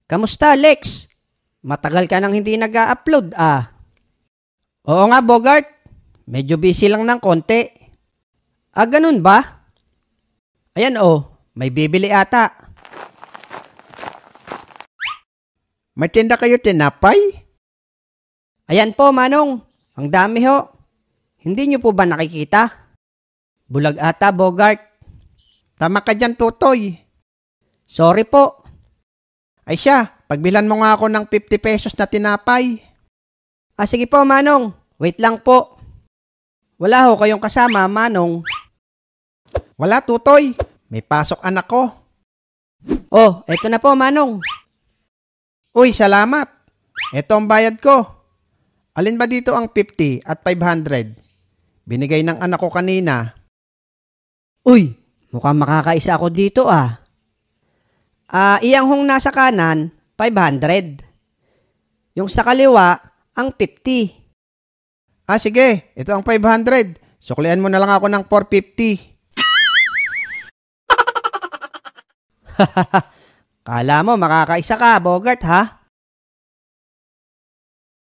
Kamusta, Lex? Matagal ka nang hindi nag-a-upload ah. Oo nga, Bogart. Medyo busy lang ng konti. Ah, ganun ba? Ayan may bibili ata. May tinda kayo tinapay? Ayan po, Manong. Ang dami ho. Hindi niyo po ba nakikita? Bulag ata, Bogart. Tama ka dyan, Tutoy. Sorry po. Ay siya, pagbilan mo nga ako ng 50 pesos na tinapay. Ah, sige po, Manong. Wait lang po. Wala ho kayong kasama, Manong. Wala, Tutoy. May pasok anak ko. Oh, eto na po, Manong. Uy, salamat. Ito ang bayad ko. Alin ba dito ang 50 at 500? Binigay ng anak ko kanina. Uy, mukhang makakaisa ako dito ah. Iyang hong nasa kanan, 500. Yung sa kaliwa, ang 50. Ah, sige. Ito ang 500. Suklian mo na lang ako ng 450. Kala mo makakaisa ka, Bogart ha?